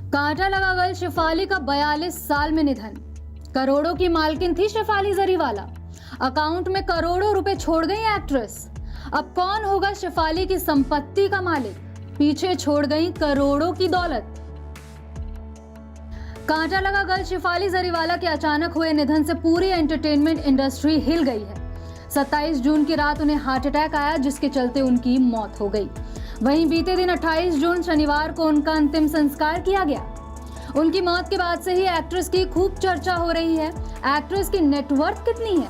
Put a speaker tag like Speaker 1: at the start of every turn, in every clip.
Speaker 1: कांटा लगा गल शेफाली का 42 साल में निधन। करोड़ों की मालकिन थी शेफाली जरीवाला। अकाउंट में करोड़ों रुपए छोड़ गई एक्ट्रेस। अब कौन होगा शेफाली की संपत्ति का मालिक? पीछे छोड़ गई करोड़ों की दौलत। कांटा लगा गल शेफाली जरीवाला के अचानक हुए निधन से पूरी एंटरटेनमेंट इंडस्ट्री हिल गई है। 27 जून की रात उन्हें हार्ट अटैक आया, जिसके चलते उनकी मौत हो गई। वहीं बीते दिन 28 जून शनिवार को उनका अंतिम संस्कार किया गया। उनकी मौत के बाद से ही एक्ट्रेस की खूब चर्चा हो रही है। एक्ट्रेस की नेटवर्थ कितनी है,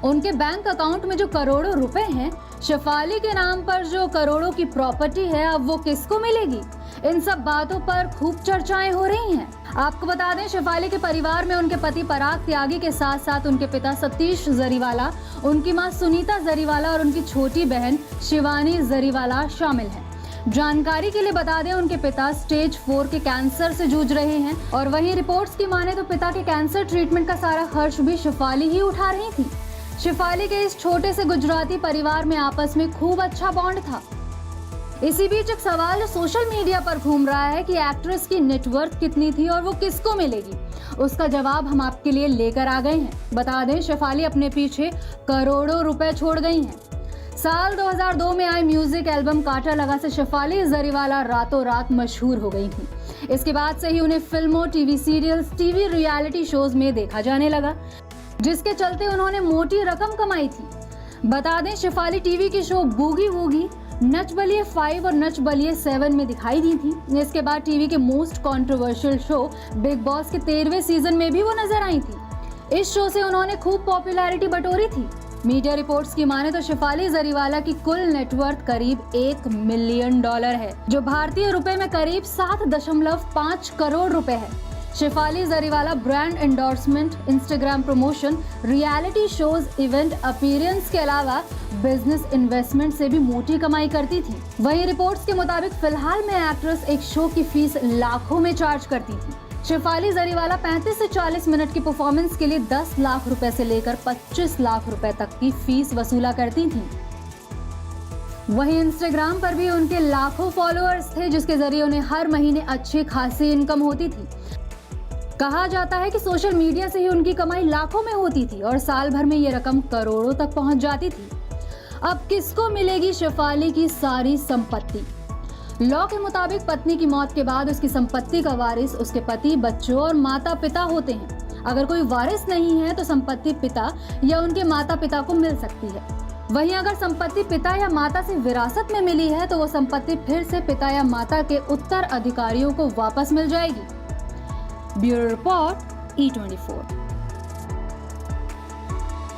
Speaker 1: उनके बैंक अकाउंट में जो करोड़ों रुपए हैं, शेफाली के नाम पर जो करोड़ों की प्रॉपर्टी है, अब वो किसको मिलेगी? इन सब बातों पर खूब चर्चाएं हो रही हैं। आपको बता दें, शेफाली के परिवार में उनके पति पराग त्यागी के साथ साथ उनके पिता सतीश जरीवाला, उनकी मां सुनीता जरीवाला और उनकी छोटी बहन शिवानी जरीवाला शामिल हैं। जानकारी के लिए बता दें, उनके पिता स्टेज 4 के कैंसर से जूझ रहे हैं और वहीं रिपोर्ट्स की माने तो पिता के कैंसर ट्रीटमेंट का सारा खर्च भी शेफाली ही उठा रही थी। शेफाली के इस छोटे से गुजराती परिवार में आपस में खूब अच्छा बॉन्ड था। इसी बीच एक सवाल जो सोशल मीडिया पर घूम रहा है कि एक्ट्रेस की नेटवर्थ कितनी थी और वो किसको मिलेगी, उसका जवाब हम आपके लिए लेकर आ गए हैं। बता दें, शेफाली अपने पीछे करोड़ों रुपए छोड़ गई हैं। साल 2002 में आई म्यूजिक एल्बम कांटा लगा से शेफाली जरीवाला रातों रात मशहूर हो गई थी। इसके बाद से ही उन्हें फिल्मों, TV serials, TV reality shows में देखा जाने लगा, जिसके चलते उन्होंने मोटी रकम कमाई थी। बता दें, शेफाली टीवी के show boogie woogie, Nach Baliye 5 और नच बलिए 7 में दिखाई दी थी। इसके बाद टीवी के most controversial show big boss के 13वें सीजन में भी वो नजर आई थी। इस शो से उन्होंने खूब पॉपुलैरिटी बटोरी थी। मीडिया रिपोर्ट्स की माने तो शेफाली जरीवाला की कुल नेटवर्थ करीब $1 मिलियन है, जो भारतीय रुपए में करीब 7.5 करोड़ रुपए है। Shefali Jariwala brand endorsement, Instagram promotion, reality shows, event appearance के अलावा बिजनेस इन्वेस्टमेंट से भी मोटी कमाई करती थी। वहीं रिपोर्ट्स के मुताबिक फिलहाल में एक्ट्रेस एक शो की फीस लाखों में चार्ज करती थी। शेफाली जरीवाला 35 से 40 मिनट की परफॉर्मेंस के लिए 10 लाख रुपए से लेकर 25 लाख रुपए तक की फीस वसूला करती थी। वहीं इंस्टाग्राम पर भी उनके लाखों फॉलोअर्स थे, जिसके जरिए उन्हें हर महीने अच्छी खासी इनकम होती थी। कहा जाता है कि सोशल मीडिया से ही उनकी कमाई लाखों में होती थी और साल भर में ये रकम करोड़ों तक पहुंच जाती थी। अब किसको मिलेगी शेफाली की सारी संपत्ति? लॉ के मुताबिक पत्नी की मौत के बाद उसकी संपत्ति का वारिस उसके पति, बच्चों और माता पिता होते हैं। अगर कोई वारिस नहीं है तो संपत्ति पिता या उनके माता पिता को मिल सकती है। वहीं अगर संपत्ति पिता या माता से विरासत में मिली है तो वो संपत्ति फिर से पिता या माता के उत्तराधिकारियों को वापस मिल जाएगी। Bureau report E24।